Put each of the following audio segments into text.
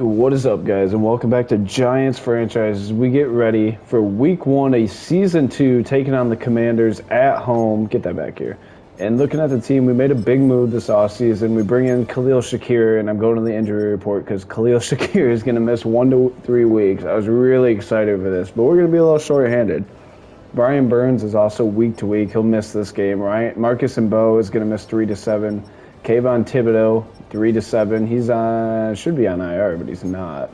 What is up, guys, and welcome back to Giants franchise as we get ready for week one of season two, taking on the Commanders at home. Get that back here. And looking at the team, we made a big move this offseason. We bring in Khalil Shakir, and I'm going to the injury report because Khalil Shakir is going to miss 1 to 3 weeks. I was really excited for this, but we're going to be a little short-handed. Brian Burns is also week to week. He'll miss this game, right? Marcus and Bo is going to miss 3 to 7. Kayvon Thibodeau, 3 to 7. He's on, should be on IR, but he's not.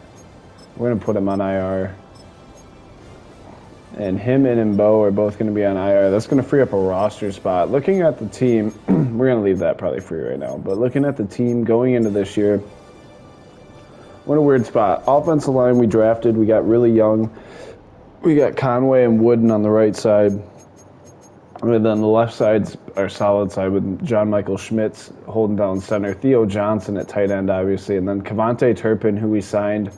We're going to put him on IR. And him and Bo are both going to be on IR. That's going to free up a roster spot. Looking at the team, we're going to leave that probably free right now. But looking at the team going into this year, what a weird spot. Offensive line we drafted, we got really young. We got Conway and Wooden on the right side. And then the left side's our solid side with John Michael Schmitz holding down center. Theo Johnson at tight end, obviously. And then Kevontae Turpin, who we signed.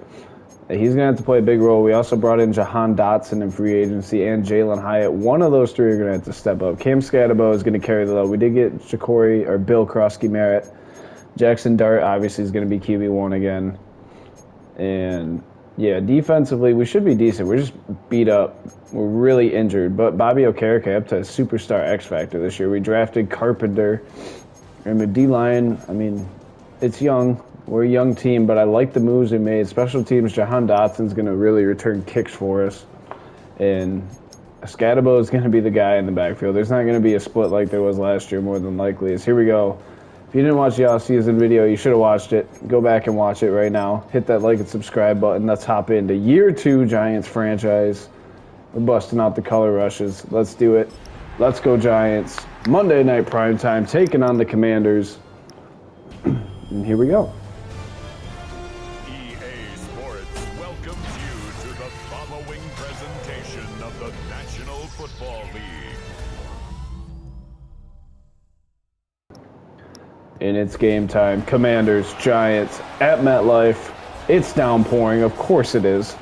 He's going to have to play a big role. We also brought in Jahan Dotson in free agency and Jalen Hyatt. One of those three are going to have to step up. Cam Scatabo is going to carry the load. We did get Bill Krosky-Merritt. Jackson Dart obviously is going to be QB1 again. And yeah, defensively, we should be decent. We're just beat up. We're really injured. But Bobby Okereke up to a superstar X Factor this year. We drafted Carpenter. And the D-line, I mean, it's young. We're a young team, but I like the moves we made. Special teams, Jahan Dotson's going to really return kicks for us. And Scatabo is going to be the guy in the backfield. There's not going to be a split like there was last year, more than likely. Here we go. If you didn't watch the off-season video, you should have watched it. Go back and watch it right now. Hit that like and subscribe button. Let's hop into year 2 Giants franchise. We're busting out the color rushes. Let's do it. Let's go Giants. Monday night primetime, taking on the Commanders. And here we go. EA Sports welcomes you to the following presentation of the National Football League. And it's game time. Commanders, Giants, at MetLife. It's downpouring. Of course it is.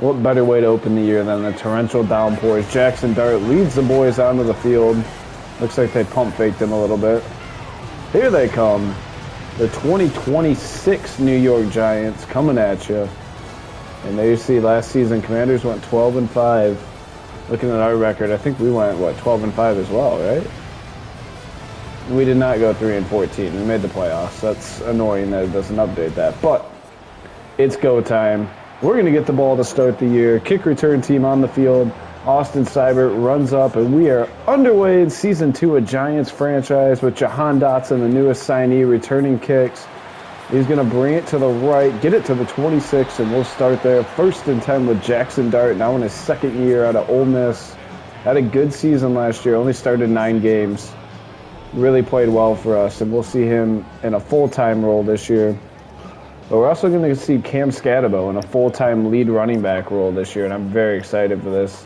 What better way to open the year than the torrential downpours? Jackson Dart leads the boys onto the field. Looks like they pump faked him a little bit. Here they come. The 2026 New York Giants coming at you. And there you see last season, Commanders went 12-5. Looking at our record, I think we went, 12-5 as well, right? We did not go 3-14. We made the playoffs. That's annoying that it doesn't update that. But it's go time. We're going to get the ball to start the year. Kick return team on the field. Austin Seibert runs up, and we are underway in Season 2 of Giants franchise with Jahan Dotson, the newest signee, returning kicks. He's going to bring it to the right, get it to the 26, and we'll start there. 1st and 10 with Jackson Dart, now in his second year out of Ole Miss. Had a good season last year, only started 9 games. Really played well for us, and we'll see him in a full-time role this year. But we're also going to see Cam Scatabo in a full-time lead running back role this year, and I'm very excited for this.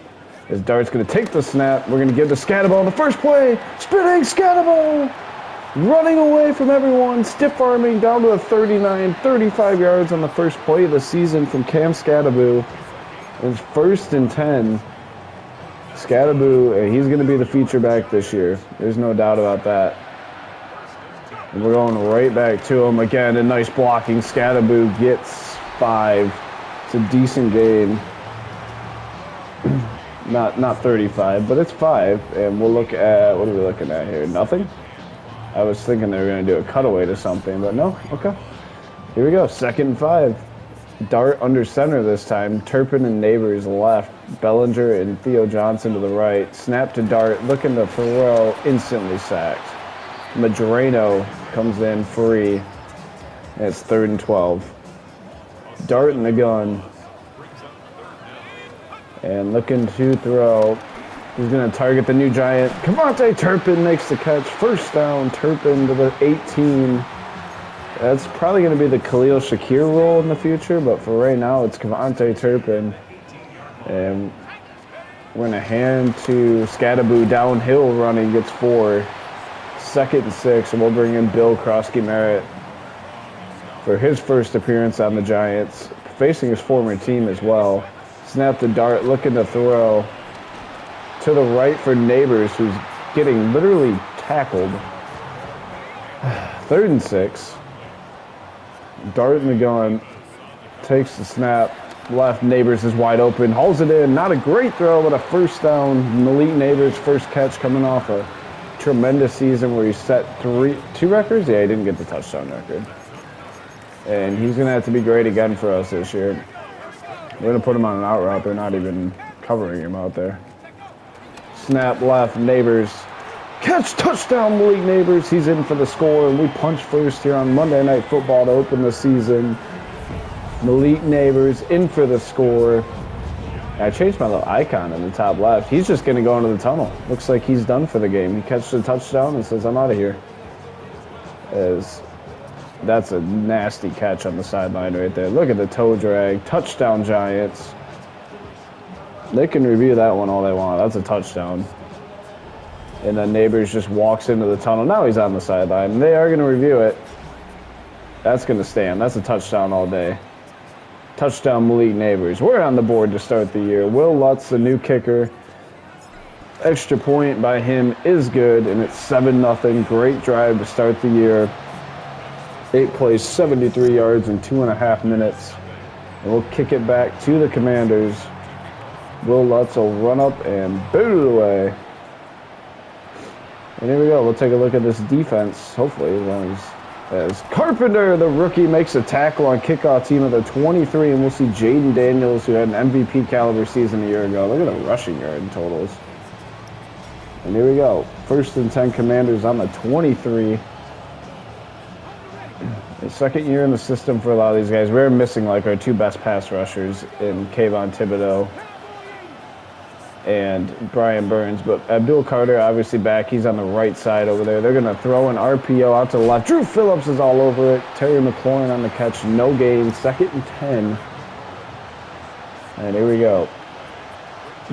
As Dart's going to take the snap, we're going to give to Scatabo on the first play. Spinning Scatabo! Running away from everyone, stiff-arming down to the 39, 35 yards on the first play of the season from Cam Scatabo. It's 1st and 10. Scatabo, he's going to be the feature back this year. There's no doubt about that. And we're going right back to him again. A nice blocking. Scatabo gets 5. It's a decent gain. Not 35, but it's 5. And we'll look at, what are we looking at here? Nothing? I was thinking they were going to do a cutaway to something, but no. Okay. Here we go. 2nd and 5. Dart under center this time. Turpin and Neighbors left. Bellinger and Theo Johnson to the right. Snap to Dart. Looking to throw. Instantly sacked. Madrano comes in free. And it's 3rd and 12. Dart in the gun. And looking to throw. He's going to target the new Giant. Kevontae Turpin makes the catch. 1st down. Turpin to the 18. That's probably going to be the Khalil Shakir role in the future, but for right now, it's Kevontae Turpin. And we're going to hand to Scatabo downhill running, gets 4. 2nd and 6, and we'll bring in Bill Krosky-Merritt for his first appearance on the Giants, facing his former team as well. Snap to Dart, looking to throw to the right for Neighbors, who's getting literally tackled. 3rd and 6. Dart in the gun. Takes the snap. Left, Neighbors is wide open. Hauls it in. Not a great throw, but a first down. Malik Neighbors' first catch coming off a tremendous season where he set 2 records. Yeah, he didn't get the touchdown record. And he's going to have to be great again for us this year. We're going to put him on an out route. They're not even covering him out there. Snap left, Neighbors. Catch, touchdown, Malik Neighbors. He's in for the score, and we punch first here on Monday Night Football to open the season. Malik Neighbors in for the score. I changed my little icon in the top left. He's just going to go into the tunnel. Looks like he's done for the game. He catches a touchdown and says, I'm out of here. That's a nasty catch on the sideline right there. Look at the toe drag. Touchdown, Giants. They can review that one all they want. That's a touchdown. And then Neighbors just walks into the tunnel. Now he's on the sideline. They are going to review it. That's going to stand. That's a touchdown all day. Touchdown, Malik Neighbors. We're on the board to start the year. Will Lutz, the new kicker. Extra point by him is good, and it's 7-0. Great drive to start the year. 8 plays, 73 yards in 2.5 minutes. And we'll kick it back to the Commanders. Will Lutz will run up and boot it away. And here we go. We'll take a look at this defense, hopefully, as Carpenter, the rookie, makes a tackle on kickoff team of the 23, and we'll see Jayden Daniels, who had an MVP caliber season a year ago. Look at the rushing yard totals. And here we go. 1st and 10 Commanders on the 23. The second year in the system for a lot of these guys. We're missing like our 2 best pass rushers in Kayvon Thibodeau and Brian Burns, but Abdul Carter obviously back. He's on the right side over there. They're going to throw an RPO out to the left. Drew Phillips is all over it. Terry McLaurin on the catch. No gain. 2nd and 10. And here we go.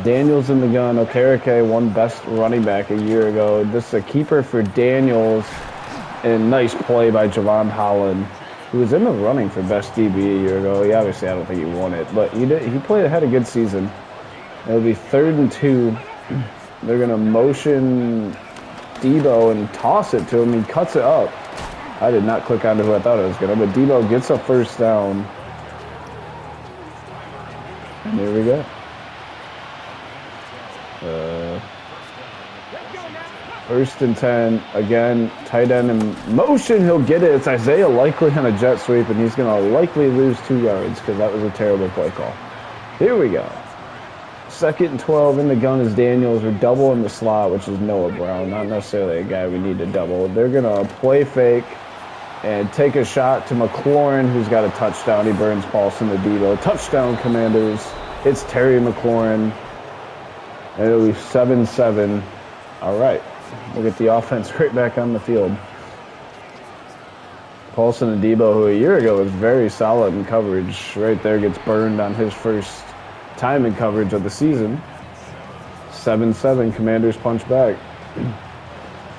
Daniels in the gun. Okereke won best running back a year ago. This is a keeper for Daniels. And nice play by Javon Holland, who was in the running for best DB a year ago. He obviously, I don't think he won it, but he had a good season. It'll be 3rd and 2. They're going to motion Debo and toss it to him. He cuts it up. I did not click onto who I thought it was going to, but Debo gets a first down. And here we go. 1st and 10. Again, tight end in motion. He'll get it. It's Isaiah Likely on a jet sweep, and he's going to likely lose 2 yards because that was a terrible play call. Here we go. 2nd and 12 in the gun is Daniels. We're double in the slot, which is Noah Brown. Not necessarily a guy we need to double. They're going to play fake and take a shot to McLaurin, who's got a touchdown. He burns Paulson to Debo. Touchdown, Commanders. It's Terry McLaurin. And it'll be 7-7. All right. We'll get the offense right back on the field. Paulson and Debo, who a year ago was very solid in coverage, right there gets burned on his first time in coverage of the season. 7-7, Commanders punch back.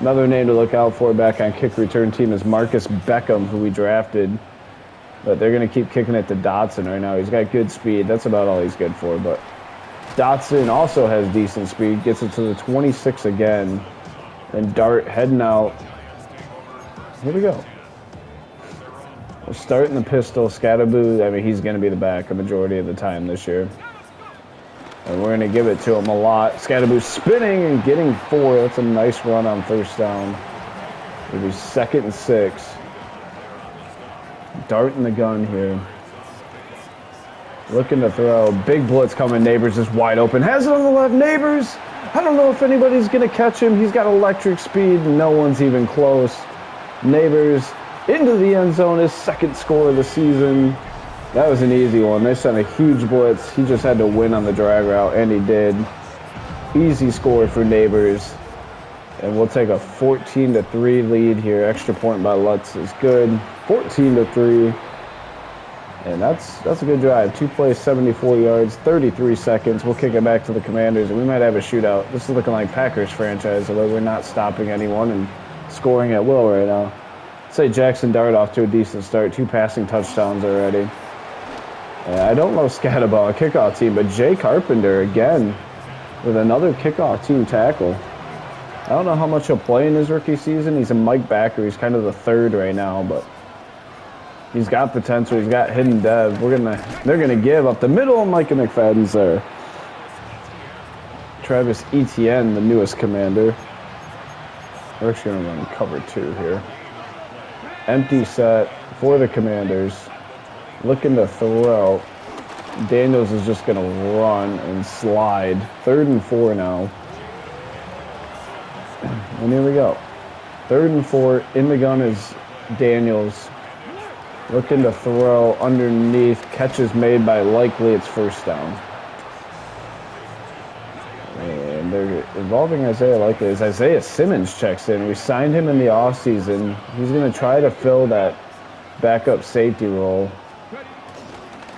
Another name to look out for back on kick return team is Marcus Beckham, who we drafted. But they're going to keep kicking it to Dotson right now. He's got good speed. That's about all he's good for. But Dotson also has decent speed. Gets it to the 26 again. And Dart heading out. Here we go. We'll start in the pistol. Scatterboo, I mean, he's going to be the back a majority of the time this year. And we're going to give it to him a lot. Scatterboo spinning and getting 4. That's a nice run on first down. It'll be 2nd and 6. Dart in the gun here. Looking to throw. Big blitz coming. Neighbors is wide open. Has it on the left. Neighbors. I don't know if anybody's going to catch him. He's got electric speed. No one's even close. Neighbors into the end zone. His 2nd score of the season. That was an easy one. They sent a huge blitz. He just had to win on the drag route, and he did. Easy score for Neighbors. And we'll take a 14-3 lead here. Extra point by Lutz is good. 14-3. And that's a good drive. 2 plays, 74 yards, 33 seconds. We'll kick it back to the Commanders, and we might have a shootout. This is looking like Packers franchise, although we're not stopping anyone and scoring at will right now. I'd say Jackson Dart off to a decent start. 2 passing touchdowns already. I don't know Scatterball, kickoff team, but Jay Carpenter again with another kickoff team tackle. I don't know how much he'll play in his rookie season. He's a Mike backer. He's kind of the 3rd right now, but He's got potential. He's got hidden depth. They're gonna give up the middle, and Micah McFadden's there. Travis Etienne, the newest commander. We're actually gonna run cover 2 here. Empty set for the Commanders. Looking to throw. Daniels is just gonna run and slide. 3rd and 4 now. And here we go. 3rd and 4. In the gun is Daniels. Looking to throw underneath. Catch is made by Likely. It's 1st down. And they're involving Isaiah Likely as Isaiah Simmons checks in. We signed him in the offseason. He's going to try to fill that backup safety role.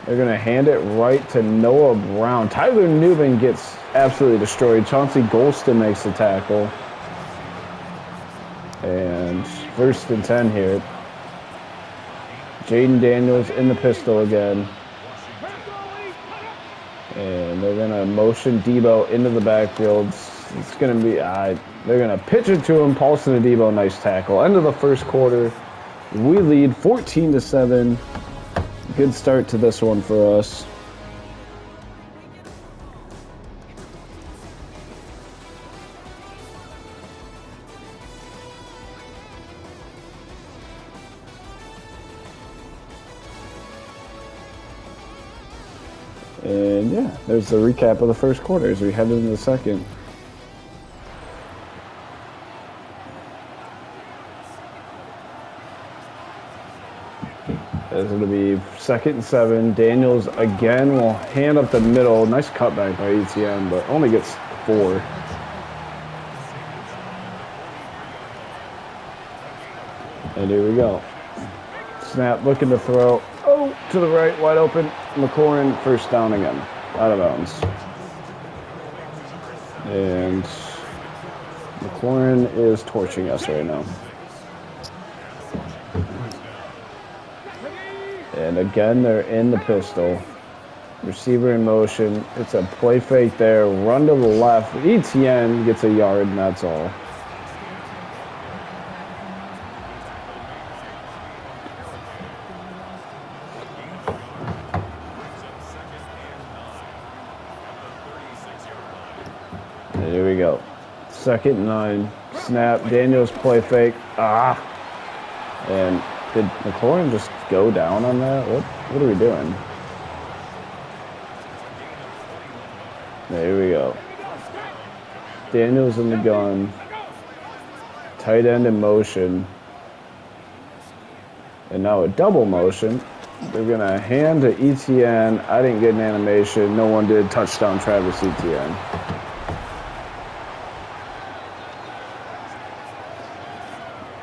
They're going to hand it right to Noah Brown. Tyler Newman gets absolutely destroyed. Chauncey Golston makes the tackle. And 1st and 10 here. Jayden Daniels in the pistol again. And they're going to motion Debo into the backfield. It's going to be, they're going to pitch it to him. Paulson to Debo, nice tackle. End of the 1st quarter. We lead 14-7. Good start to this one for us. And yeah, there's the recap of the 1st quarter as we head into the 2nd. It's going to be 2nd and 7. Daniels again will hand up the middle. Nice cutback by ETN, but only gets 4. And here we go. Snap, looking to throw. Oh, to the right, wide open. McLaurin, 1st down again. Out of bounds. And McLaurin is torching us right now. And again, they're in the pistol. Receiver in motion. It's a play fake there. Run to the left. ETN gets a yard, and that's all. And here we go. 2nd and 9. Snap. Daniels play fake. And did McLaurin just go down on that? What are we doing? There we go. Daniels in the gun. Tight end in motion. And now a double motion. They're going to hand to ETN. I didn't get an animation. No one did. Touchdown, Travis Etienne.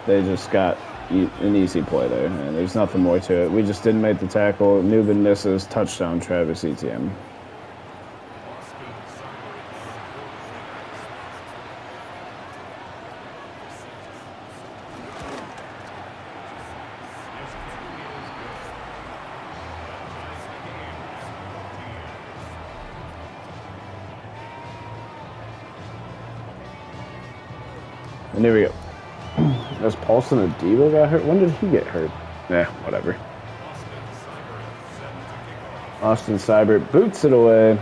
They just got an easy play there, and there's nothing more to it. We just didn't make the tackle. Newman misses. Touchdown, Travis Etienne. And here we go. As Paulson and Debo got hurt? When did he get hurt? Whatever. Austin Seibert boots it away.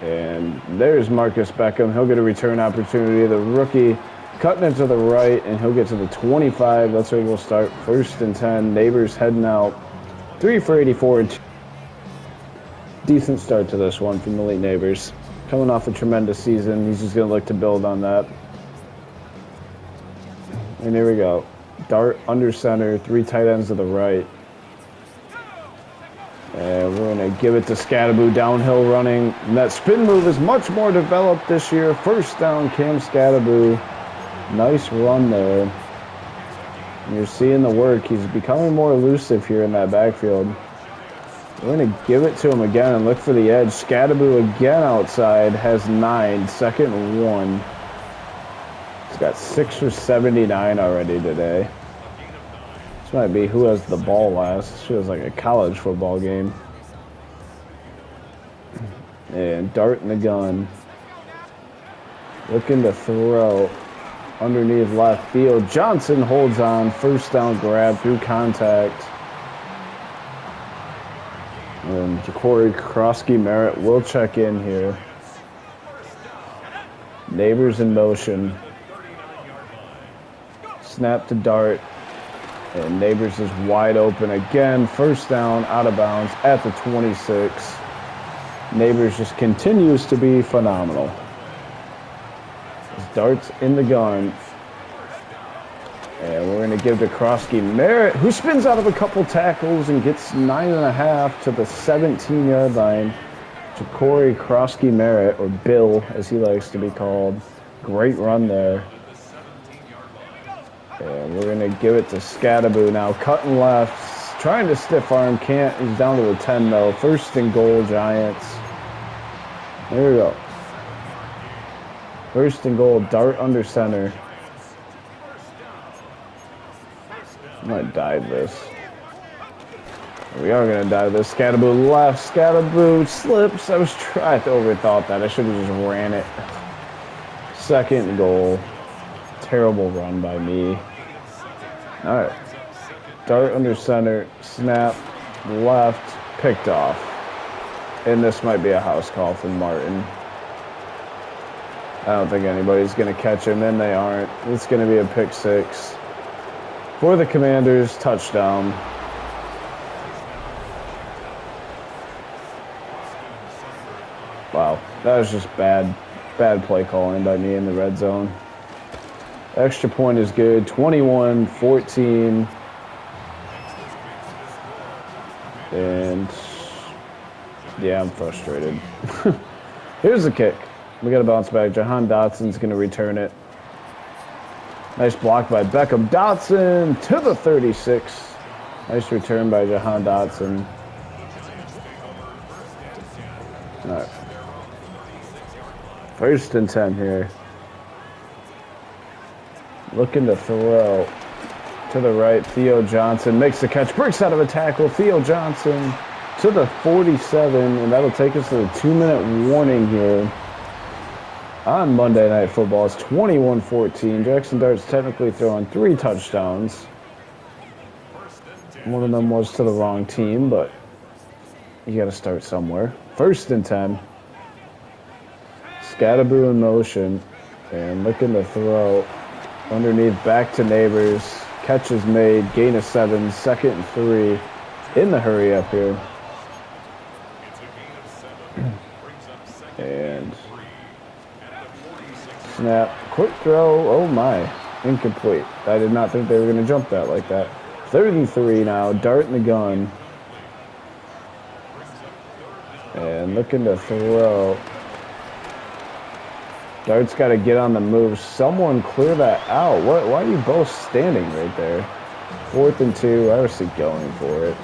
And there's Marcus Beckham. He'll get a return opportunity. The rookie cutting it to the right, and he'll get to the 25. That's where we'll start. 1st and 10. Neighbors heading out. 3 for 84. Decent start to this one from the late Neighbors. Coming off a tremendous season. He's just going to look to build on that. And here we go. Dart under center, 3 tight ends to the right. And we're going to give it to Scadaboo, downhill running. And that spin move is much more developed this year. 1st down, Cam Scadaboo. Nice run there. And you're seeing the work. He's becoming more elusive here in that backfield. We're going to give it to him again and look for the edge. Scadaboo again outside, has 9, 2nd and 1. He's got 6 for 79 already today. This might be who has the ball last. This feels like a college football game. And Dart in the gun. Looking to throw underneath left field. Johnson holds on. 1st down grab through contact. And Ja'Cory Krosky-Merritt will check in here. Neighbors in motion. Snap to Dart. And Neighbors is wide open again. First down, out of bounds at the 26. Neighbors just continues to be phenomenal. Dart's in the gun. And we're going to give to Krosky-Merritt, who spins out of a couple tackles and gets 9.5 to the 17-yard line. Ja'Cory Krosky-Merritt, or Bill, as he likes to be called. Great run there. And we're going to give it to Scadaboo now. Cutting left, trying to stiff arm, can't. He's down to the 10, though. First and goal, Giants. There we go. First and goal, Dart under center. I might dive this. We are going to dive this. Scadaboo left. Scadaboo slips. I overthought that. I should have just ran it. Second and goal. Terrible run by me. All right. Dart under center. Snap. Left. Picked off. And this might be a house call from Martin. I don't think anybody's going to catch him, and they aren't. It's going to be a pick six. For the Commanders, touchdown. Wow, that was just bad play calling by me in the red zone. Extra point is good, 21-14. And yeah, I'm frustrated. Here's the kick. We got to bounce back. Jahan Dotson's going to return it. Nice block by Beckham Dotson to the 36. Nice return by Jahan Dotson. All right. First and 10 here. Looking to throw to the right. Theo Johnson makes the catch. Breaks out of a tackle. Theo Johnson to the 47. And that'll take us to the 2-minute warning here. On Monday Night Football, it's 21-14. Jackson Dart's technically throwing 3 touchdowns. One of them was to the wrong team, but you got to start somewhere. First and 10. Scadaboo in motion. And looking to throw underneath back to Neighbors. Catch is made. Gain of 7. 2nd and 3. In the hurry up here. And snap, quick throw, oh my, incomplete. I did not think they were going to jump that like that. 3rd and 3 now, Dart in the gun. And looking to throw. Dart's got to get on the move. Someone clear that out. Why are you both standing right there? 4th and 2, I was going for it.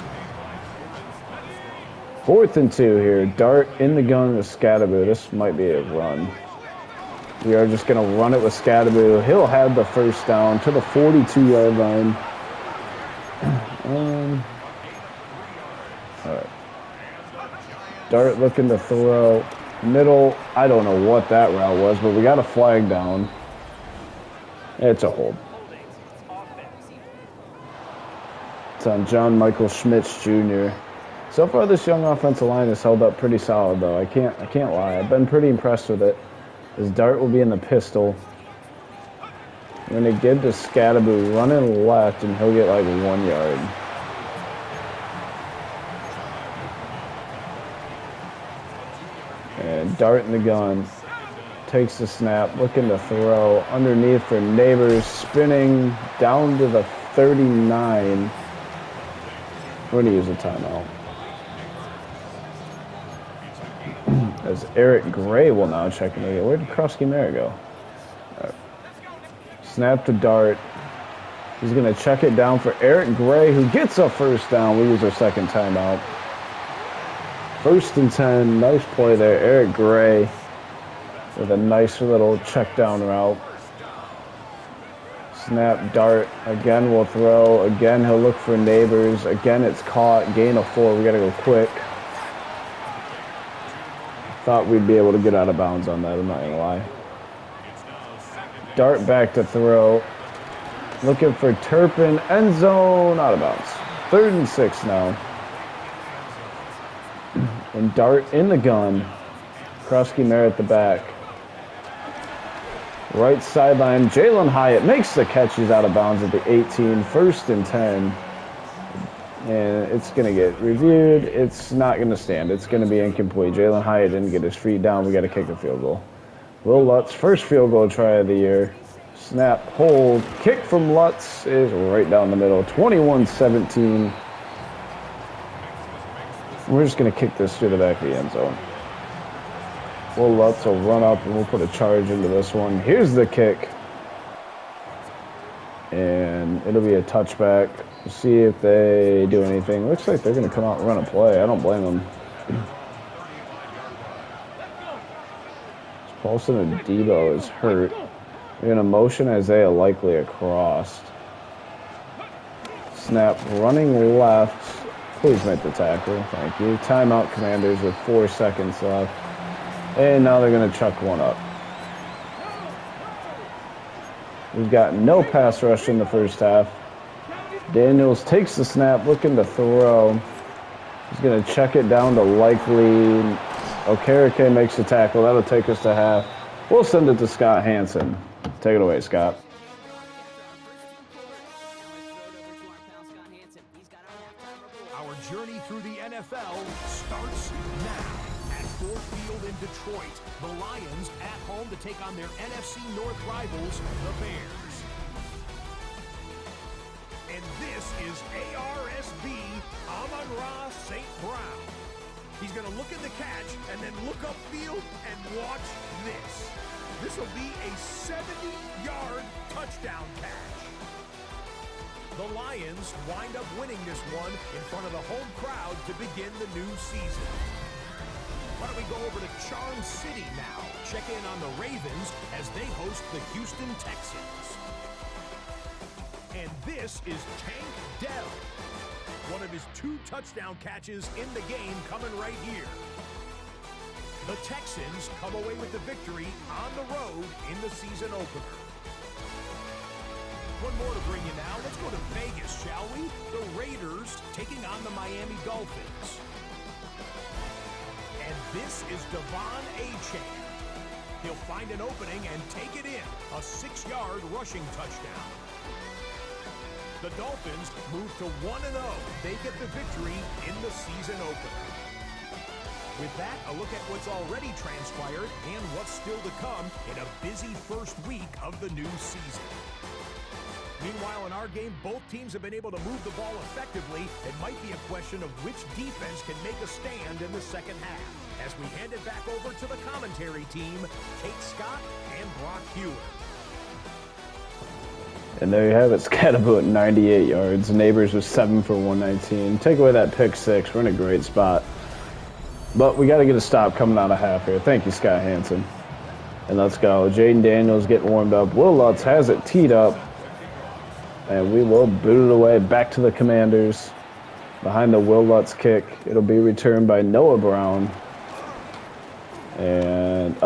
4th and 2 here, Dart in the gun with Scadaboo. This might be a run. We are just going to run it with Scadaboo. He'll have the first down to the 42-yard line. All right. Dart looking to throw. Middle. I don't know what that route was, but we got a flag down. It's a hold. It's on John Michael Schmitz Jr. So far, this young offensive line has held up pretty solid, though. I can't lie. I've been pretty impressed with it. His Dart will be in the pistol. We're going to give to Scadaboo running left, and he'll get like 1 yard. And Dart in the gun. Takes the snap, looking to throw. Underneath for Neighbors, spinning down to the 39. We're going to use a timeout. As Eric Gray will now check in again. Where did Krosky-Merritt go? Right. Snap to Dart. He's going to check it down for Eric Gray, who gets a first down. We use our second timeout. 1st and 10. Nice play there. Eric Gray with a nice little check down route. Snap, Dart. Again, will throw. Again, he'll look for Neighbors. Again, it's caught. Gain of 4. We got to go quick. Thought we'd be able to get out of bounds on that, I'm not going to lie. Dart back to throw. Looking for Turpin. End zone. Out of bounds. 3rd and 6 now. And Dart in the gun. Krusky Mare at the back. Right sideline, Jalen Hyatt makes the catch. He's out of bounds at the 18, 1st and 10. And it's going to get reviewed. It's not going to stand. It's going to be incomplete. Jalen Hyatt didn't get his feet down. We got to kick a field goal. Will Lutz, first field goal try of the year. Snap, hold, kick from Lutz is right down the middle. 21-17. We're just going to kick this through the back of the end zone. Will Lutz will run up and we'll put a charge into this one. Here's the kick. And it'll be a touchback. We'll see if they do anything. Looks like they're going to come out and run a play. I don't blame them. Paulson Adebo is hurt. They're going to motion Isaiah Likely across. Snap running left. Please make the tackle. Thank you. Timeout, Commanders, with 4 seconds left. And now they're going to chuck one up. We've got no pass rush in the first half. Daniels takes the snap, looking to throw. He's going to check it down to Likely. Okereke makes the tackle. That'll take us to half. We'll send it to Scott Hansen. Take it away, Scott. Our journey through the NFL starts now. At Ford Field in Detroit, the Lions at home to take on their NFC North rivals, the Bears. And this is ARSB Amon-Ra St. Brown. He's going to look at the catch and then look upfield and watch this. This will be a 70-yard touchdown catch. The Lions wind up winning this one in front of the home crowd to begin the new season. Why don't we go over to Charm City now, check in on the Ravens as they host the Houston Texans. And this is Tank Dell. One of his 2 touchdown catches in the game coming right here. The Texans come away with the victory on the road in the season opener. One more to bring you now. Let's go to Vegas, shall we? The Raiders taking on the Miami Dolphins. And this is Devon Achane. He'll find an opening and take it in. A 6-yard rushing touchdown. The Dolphins move to 1-0. They get the victory in the season opener. With that, a look at what's already transpired and what's still to come in a busy first week of the new season. Meanwhile, in our game, both teams have been able to move the ball effectively. It might be a question of which defense can make a stand in the second half. As we hand it back over to the commentary team, Kate Scott and Brock Hewer. And there you have it. Scatterboot, 98 yards. Neighbors was 7 for 119. Take away that pick 6. We're in a great spot. But we got to get a stop coming out of half here. Thank you, Scott Hansen. And let's go. Jayden Daniels getting warmed up. Will Lutz has it teed up. And we will boot it away back to the Commanders. Behind the Will Lutz kick. It'll be returned by Noah Brown. And,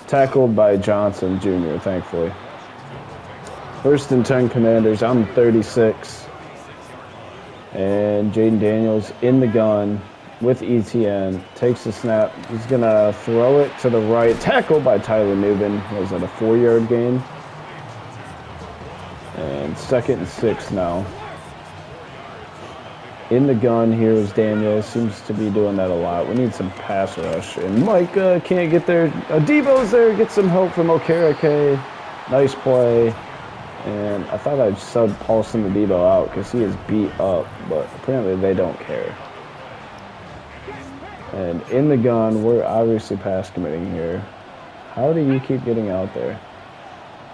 tackled by Johnson Jr., thankfully. 1st and 10 Commanders. I'm 36. And Jayden Daniels in the gun with ETN. Takes the snap. He's going to throw it to the right. Tackled by Tyler Newman. Was that a 4-yard gain? And 2nd and 6 now. In the gun here is Daniels. Seems to be doing that a lot. We need some pass rush. And Mike can't get there. Adebo's there. Get some help from Okereke. Nice play. And I thought I'd sub Paulson Adebo out because he is beat up. But apparently they don't care. And in the gun, we're obviously pass committing here. How do you keep getting out there?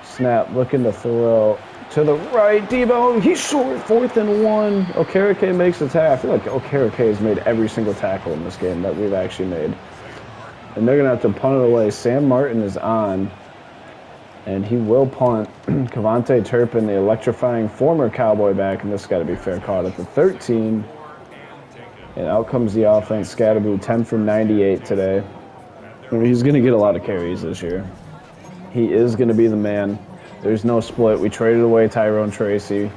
Snap, looking to throw to the right. Debo, he's short, 4th and 1. Okereke makes the tackle. I feel like Okereke has made every single tackle in this game that we've actually made. And they're going to have to punt it away. Sam Martin is on. And he will punt. Kavonte Turpin, the electrifying former Cowboy back, and this got to be fair, caught at the 13. And out comes the offense. Scatterboot, 10 from 98 today. He's going to get a lot of carries this year. He is going to be the man. There's no split. We traded away Tyrone Tracy.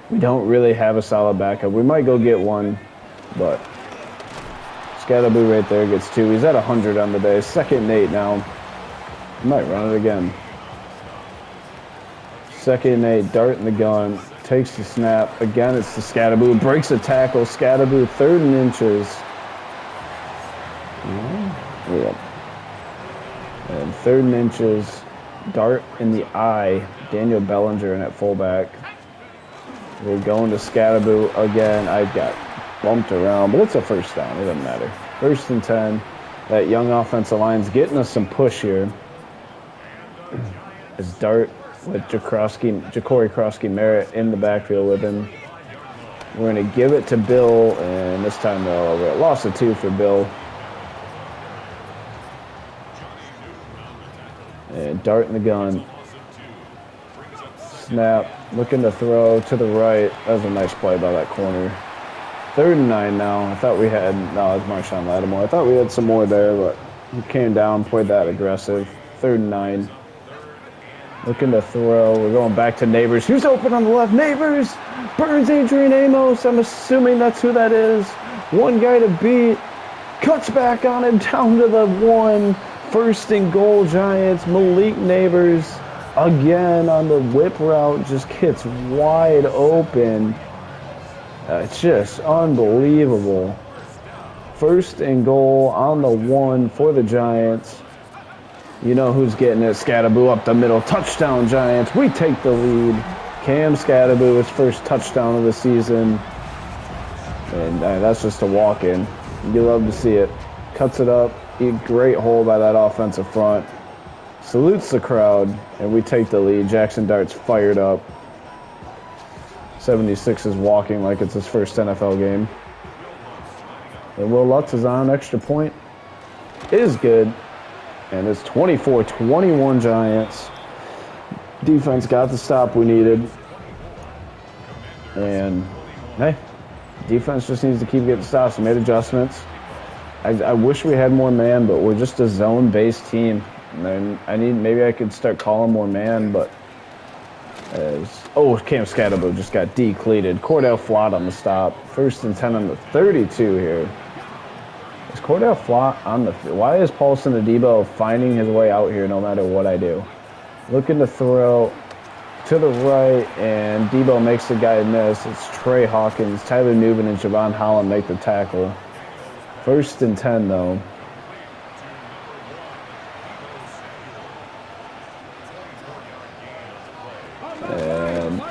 We don't really have a solid backup. We might go get one, but Scatterboo right there gets 2. He's at 100 on the day. 2nd and 8 now. He might run it again. 2nd and 8. Dart in the gun. Takes the snap. Again, it's the Scatterboo. Breaks a tackle. Scatterboo, 3rd and inches. Yeah. And 3rd and inches. Dart in the eye. Daniel Bellinger in at fullback. We're going to Scatterboo again. I got bumped around, but it's a first down. It doesn't matter. 1st and 10. That young offensive line's getting us some push here. As Dart with Ja'Cory Krosky-Merritt in the backfield with him. We're going to give it to Bill, and this time they're all over it. Loss of 2 for Bill. And Dart in the gun. Snap, looking to throw to the right. That was a nice play by that corner. 3rd and 9 now. I thought we had, no, it's Marshawn Lattimore. I thought we had some more there, but he came down, played that aggressive. 3rd and 9. Looking to throw. We're going back to Neighbors. Who's open on the left? Neighbors! Burns Adrian Amos. I'm assuming that's who that is. One guy to beat. Cuts back on him down to the 1. 1st and goal, Giants. Malik Neighbors again on the whip route. Just gets wide open. It's just unbelievable. 1st and goal on the 1 for the Giants. You know who's getting it. Scatterboo up the middle. Touchdown, Giants. We take the lead. Cam Scatterboo, his 1st touchdown of the season. And that's just a walk-in. You love to see it. Cuts it up. Great hole by that offensive front. Salutes the crowd, and we take the lead. Jackson Dart's fired up. 76 is walking like it's his 1st NFL game. And Will Lutz is on. Extra point is good. And it's 24-21 Giants. Defense got the stop we needed. And, hey, defense just needs to keep getting stops. We made adjustments. I wish we had more man, but we're just a zone-based team. And maybe I could start calling more man, but Cam Scatterboo just got decleated. Cordell Flott on the stop. 1st and 10 on the 32 here. Is Cordell Flott on the field? Why is Paulson Adebo finding his way out here no matter what I do? Looking to throw to the right, and Debo makes the guy miss. It's Trey Hawkins, Tyler Newman, and Javon Holland make the tackle. 1st and 10, though. And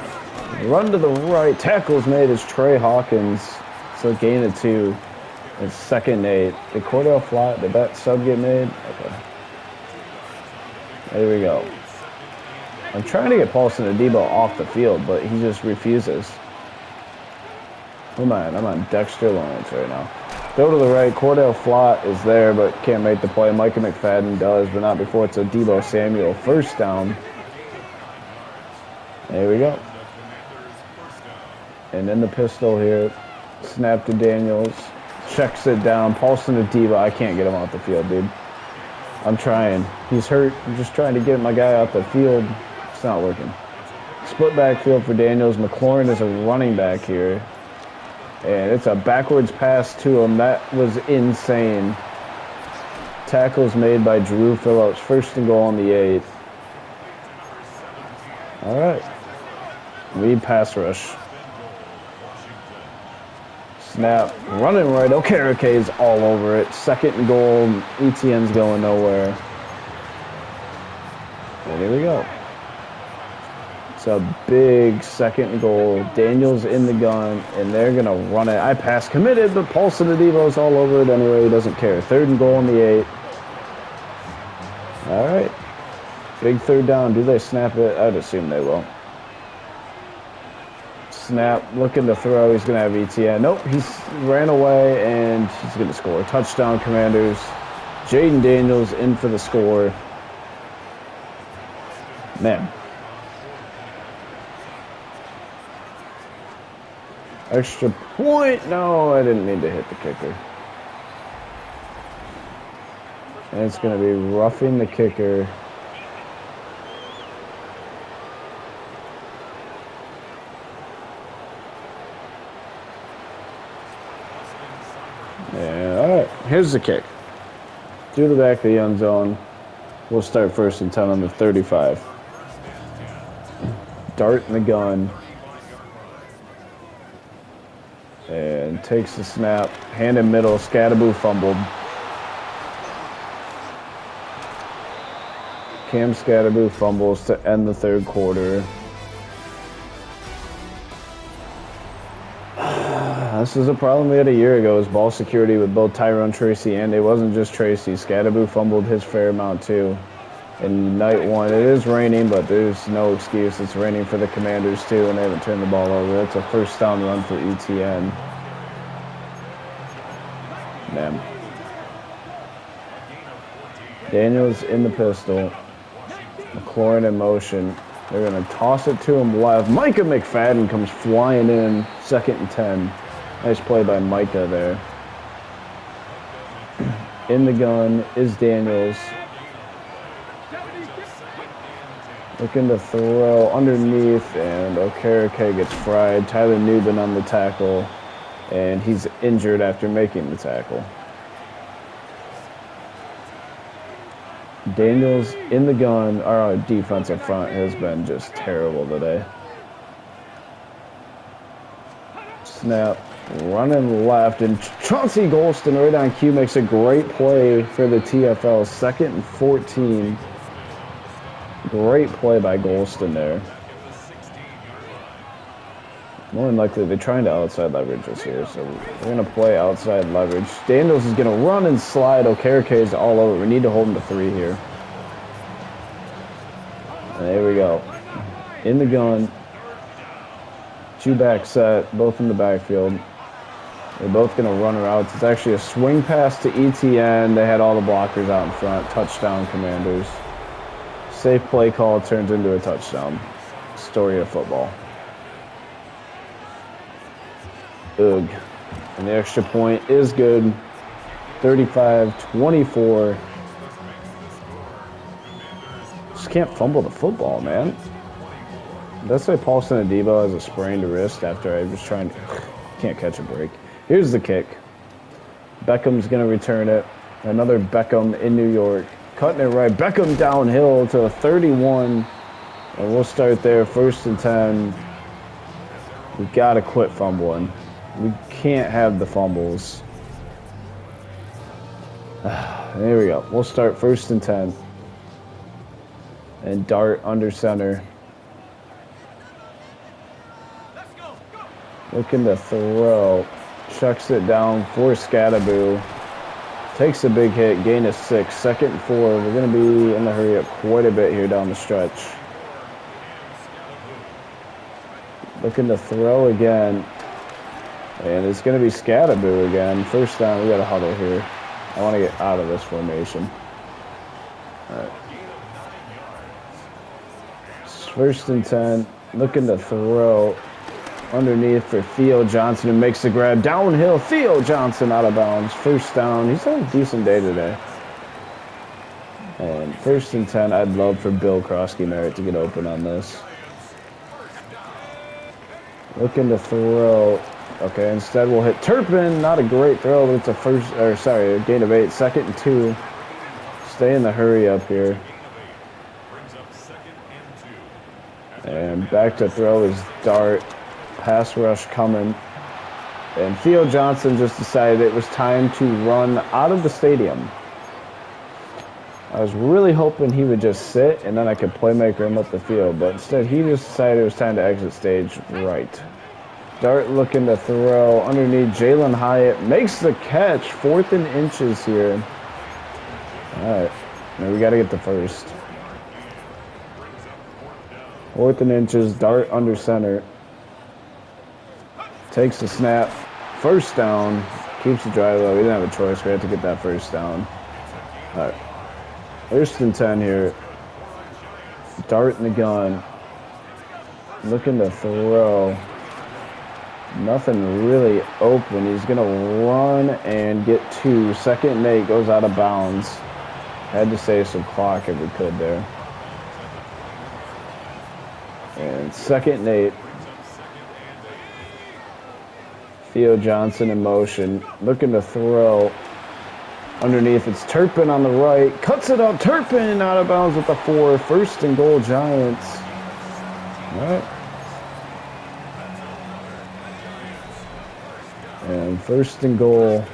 run to the right. Tackle's made as Trey Hawkins. So gain of 2. It's 2nd and 8. Did Cordell Flott, did that sub get made? Okay. There we go. I'm trying to get Paulson Adebo off the field, but he just refuses. Who am I? I'm on Dexter Lawrence right now. Go to the right. Cordell Flott is there, but can't make the play. Micah McFadden does, but not before it's a Debo Samuel. 1st down. There we go. And then the pistol here. Snap to Daniels. Checks it down. Paulson Adebo. I can't get him off the field, dude. I'm trying. He's hurt. I'm just trying to get my guy off the field. It's not working. Split backfield for Daniels. McLaurin is a running back here. And it's a backwards pass to him. That was insane. Tackles made by Drew Phillips. 1st and goal on the 8. All right. Lead pass rush. Snap. Running right. Okereke all over it. 2nd and goal. ETN's going nowhere. And here we go. It's a big 2nd and goal. Daniels in the gun, and they're going to run it. I pass committed, but Paulson Adebo's all over it anyway. He doesn't care. 3rd and goal on the 8. All right. Big 3rd down. Do they snap it? I'd assume they will. Snap. Looking to throw. He's going to have ETN. Nope. He's ran away, and he's going to score. Touchdown, Commanders. Jayden Daniels in for the score. Man. Extra point. No, I didn't mean to hit the kicker. And it's going to be roughing the kicker. Yeah, all right. Here's the kick. To the back of the end zone. We'll start 1st and 10 on the 35. Dart in the gun. And takes the snap. Hand in middle. Scatterboo fumbled. Cam Scatterboo fumbles to end the 3rd quarter. This is a problem we had a year ago, is ball security with both Tyrone Tracy, and it wasn't just Tracy. Scatterboo fumbled his fair amount too. In night 1, it is raining, but there's no excuse. It's raining for the Commanders too, and they haven't turned the ball over. That's a 1st down run for ETN. Man. Daniels in the pistol. McLaurin in motion. They're going to toss it to him left. Micah McFadden comes flying in, 2nd and 10. Nice play by Micah there. In the gun is Daniels. Looking to throw underneath, and Okereke gets fried. Tyler Newbin on the tackle, and he's injured after making the tackle. Daniels in the gun. Our defense up front has been just terrible today. Snap, running left, and Chauncey Golston right on cue makes a great play for the TFL. 2nd and 14. Great play by Golston there. More than likely, they're trying to outside leverage us here, so we're going to play outside leverage. Daniels is going to run and slide. Okereke is all over. We need to hold him to 3 here. And there we go. In the gun. 2 back set, both in the backfield. They're both going to run routes. It's actually a swing pass to ETN. They had all the blockers out in front. Touchdown, Commanders. Safe play call turns into a touchdown. Story of football. Ugh. And the extra point is good. 35-24. Just can't fumble the football, man. That's why Paulson Adebo has a sprained wrist after I was trying to... Can't catch a break. Here's the kick. Beckham's going to return it. Another Beckham in New York. Cutting it right. Beckham downhill to a 31. And we'll start there. 1st and 10. We've got to quit fumbling. We can't have the fumbles. There we go. We'll start 1st and 10. And Dart under center. Looking to throw. Chucks it down for Scatterboo. Takes a big hit. Gain of 6. 2nd and 4. We're going to be in the hurry up quite a bit here down the stretch. Looking to throw again. And it's going to be Scatterboo again. 1st down. We got a huddle here. I want to get out of this formation. All right. 1st and 10. Looking to throw underneath for Theo Johnson, who makes the grab downhill. Theo Johnson out of bounds. 1st down. He's had a decent day today. And 1st and 10. I'd love for Bill Krosky-Merritt to get open on this. Looking to throw. Okay, instead we'll hit Turpin. Not a great throw, but it's a gain of 8. 2nd and 2. Stay in the hurry up here. And back to throw is Dart. Pass rush coming. And Theo Johnson just decided it was time to run out of the stadium. I was really hoping he would just sit and then I could playmaker him up the field, but instead he just decided it was time to exit stage right. Dart looking to throw underneath. Jalen Hyatt makes the catch. 4th and inches here. All right. Now we got to get the 1st. 4th and inches. Dart under center. Takes the snap. 1st down. Keeps the drive low. We didn't have a choice. We had to get that 1st down. All right. 1st and 10 here. Dart in the gun. Looking to throw. Nothing really open. He's going to run and get 2. 2nd and 8 goes out of bounds. Had to save some clock if we could there. And 2nd and 8. Theo Johnson in motion. Looking to throw. Underneath, it's Turpin on the right. Cuts it up. Turpin out of bounds with the 4. First and goal, Giants. All right. And first and goal.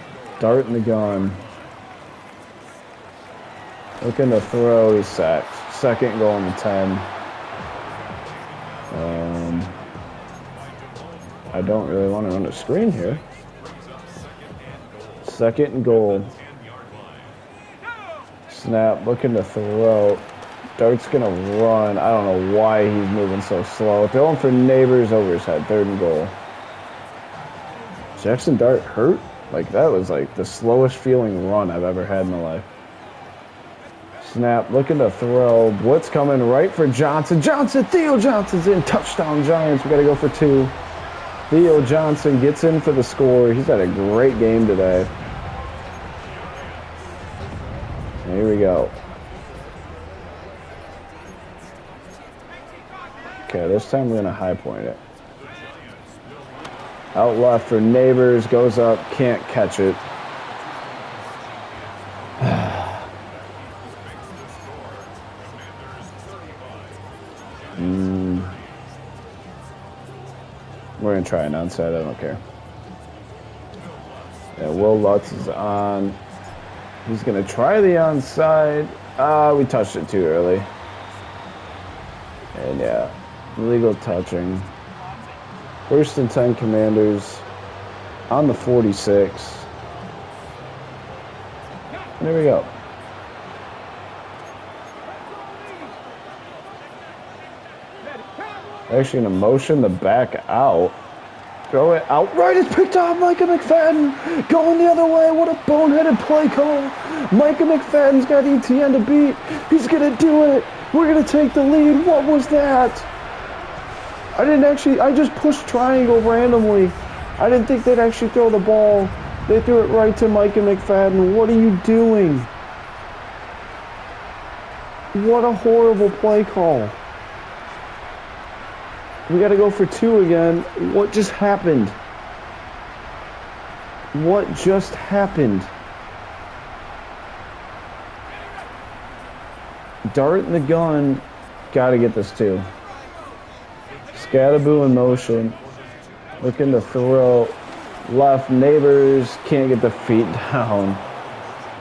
Dart in the gun. Looking to throw. He's sacked. Second goal in the 10. I don't really want to run a screen here. Second and goal. Snap, looking to throw. Dart's going to run. I don't know why he's moving so slow. Throwing for Neighbors over his head. Third and goal. Jackson Dart hurt? Like, that was like the slowest feeling run I've ever had in my life. Snap, looking to throw. Blitz coming right for Johnson. Theo Johnson's in. Touchdown, Giants. We got to go for 2. Theo Johnson gets in for the score. He's had a great game today. Here we go. Okay, this time we're going to high point it. Out left for Neighbors. Goes up. Can't catch it. We're going to try an onside. I don't care. Yeah, Will Lutz is on. He's going to try the onside. We touched it too early. And yeah, illegal touching. First and 10 Commanders on the 46. And there we go. Actually going to motion the back out. Throw it out right. It's picked off. Micah McFadden going the other way. What a boneheaded play call. Micah McFadden's got ETN to beat. He's going to do it. We're going to take the lead. What was that? I just pushed triangle randomly. I didn't think they'd actually throw the ball. They threw it right to Micah McFadden. What are you doing? What a horrible play call. We got to go for 2 again. What just happened? What just happened? Dart in the gun. Got to get this 2. Scatterboo in motion. Looking to throw. Left. Neighbors. Can't get the feet down.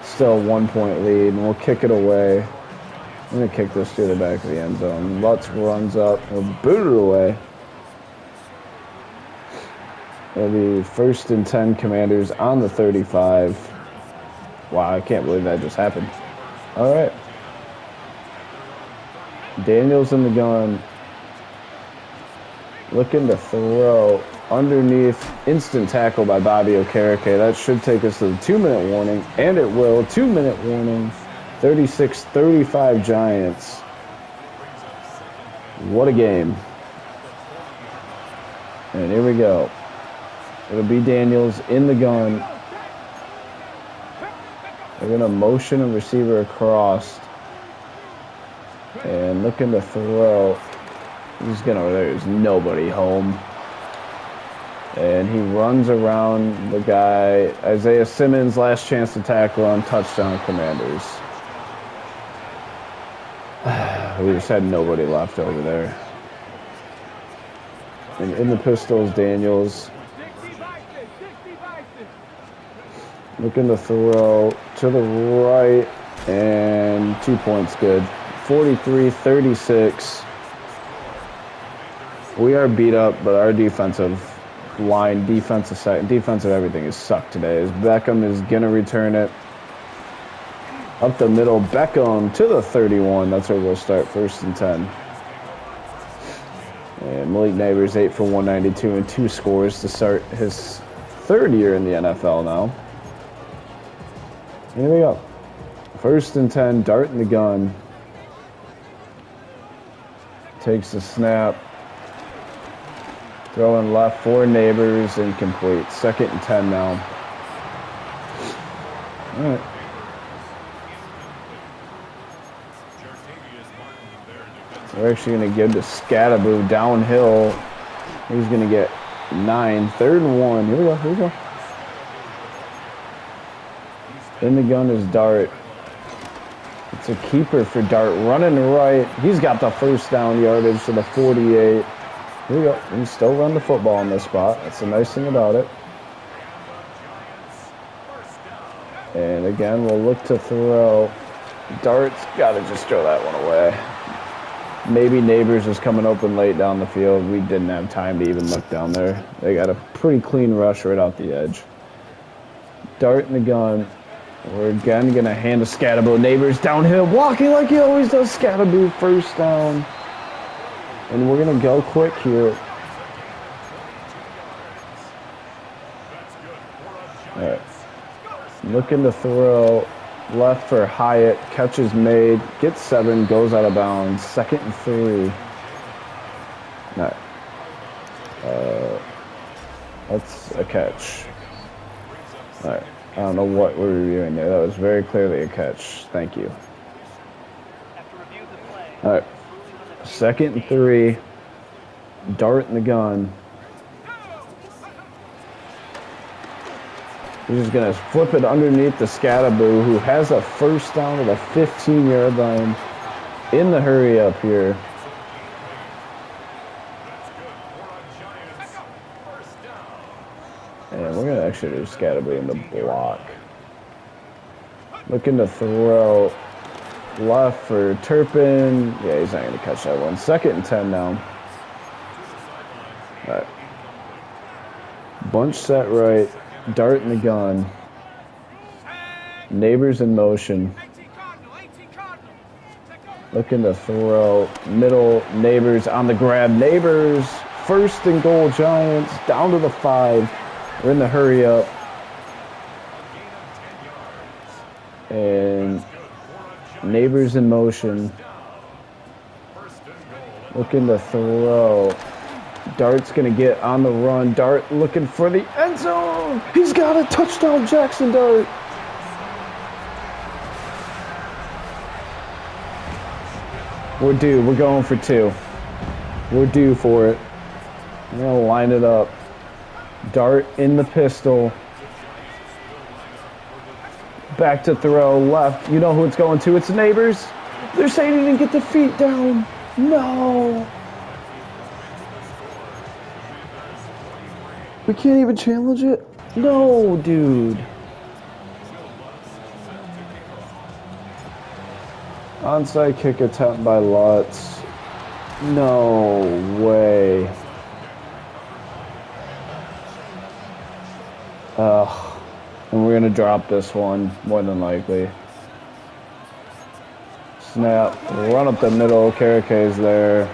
Still 1-point lead. And we'll kick it away. I'm going to kick this to the back of the end zone. Lutz runs up. We'll boot it away. It'll be first and 10 Commanders on the 35. Wow, I can't believe that just happened. All right. Daniels in the gun. Looking to throw. Underneath. Instant tackle by Bobby Okereke. That should take us to the 2-minute warning. And it will. 2-minute warning. 36-35 Giants. What a game. And here we go. It'll be Daniels in the gun. They're going to motion a receiver across. And looking to throw. There's nobody home. And he runs around the guy. Isaiah Simmons, last chance to tackle him. Touchdown Commanders. We just had nobody left over there. And in the pistols, Daniels. Looking to throw to the right. And 2 points good. 43-36. We are beat up, but our defensive line, defensive everything is sucked today. As Beckham is going to return it. Up the middle, Beckham to the 31. That's where we'll start, first and 10. And Malik Neighbors, 8 for 192 and 2 scores to start his 3rd year in the NFL now. Here we go. First and 10, Dart in the gun. Takes the snap. Throwing left for Neighbors, incomplete. 2nd and 10 now. All right. We're actually going to give to Scatterboo downhill. He's going to get 9. 3rd and 1. Here we go. In the gun is Dart. It's a keeper for Dart. Running right. He's got the first down yardage to the 48. Here we go. We still run the football in this spot. That's the nice thing about it. And again, we'll look to throw. Dart's got to just throw that one away. Maybe Neighbors is coming open late down the field. We didn't have time to even look down there. They got a pretty clean rush right out the edge. Dart in the gun. We're again going to hand to Scatabo. Neighbors downhill, walking like he always does. Scatabo first down. And we're going to go quick here. All right. Looking to throw. Left for Hyatt. Catch is made. Gets 7. Goes out of bounds. 2nd and 3. All right. That's a catch. All right. I don't know what we're reviewing there. That was very clearly a catch. Thank you. All right. 2nd and 3. Dart in the gun. He's just going to flip it underneath the Scatabo, who has a first down to the 15-yard line in the hurry up here. And we're going to actually do Scatabo in the block. Looking to throw left for Turpin. Yeah, he's not going to catch that one. 2nd and 10 now. All right. Bunch set right. Dart in the gun. Neighbors in motion. Looking to throw middle. Neighbors on the grab. Neighbors. 1st and goal Giants. Down to the 5. We're in the hurry up. And Neighbors in motion. Looking to throw. Dart's going to get on the run. Dart looking for the end zone. He's got a touchdown, Jackson Dart. We're due. We're going for 2. We're due for it. We're going to line it up. Dart in the pistol. Back to throw. Left. You know who it's going to. It's Neighbors. They're saying he didn't get the feet down. No. We can't even challenge it? No, dude. Onside kick attempt by Lutz. No way. And we're going to drop this one, more than likely. Snap. Run up the middle. Karakay's there.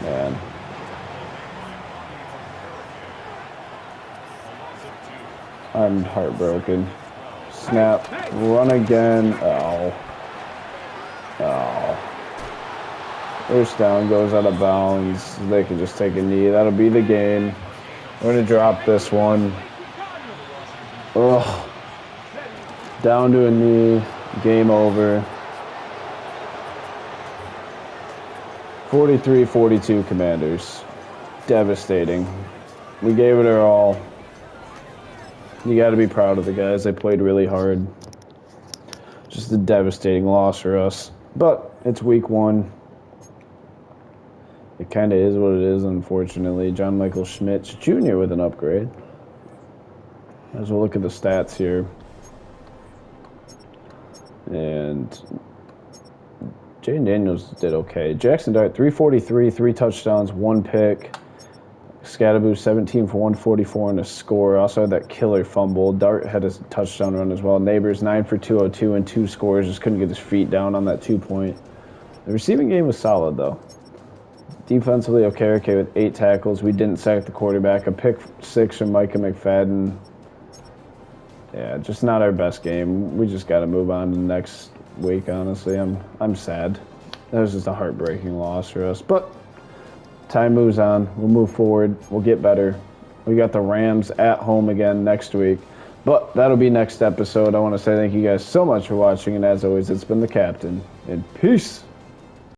Man. I'm heartbroken. Snap. Run again. Oh. First down, goes out of bounds. They can just take a knee. That'll be the game. We're going to drop this one. Ugh. Down to a knee. Game over. 43-42 Commanders. Devastating. We gave it our all. You got to be proud of the guys. They played really hard. Just a devastating loss for us. But it's week 1. It kind of is what it is, unfortunately. John Michael Schmitz Jr. with an upgrade. As we'll look at the stats here. And Jayden Daniels did okay. Jackson Dart, 343, 3 touchdowns, 1 pick. Scatabo, 17 for 144 and a score. Also had that killer fumble. Dart had a touchdown run as well. Neighbors, 9 for 202 and 2 scores. Just couldn't get his feet down on that 2-point. The receiving game was solid, though. Defensively, okay with 8 tackles. We didn't sack the quarterback. A pick 6 from Micah McFadden. Yeah, just not our best game. We just got to move on to the next week, honestly. I'm sad. That was just a heartbreaking loss for us. But time moves on. We'll move forward. We'll get better. We got the Rams at home again next week. But that'll be next episode. I want to say thank you guys so much for watching. And as always, it's been the Captain. And peace.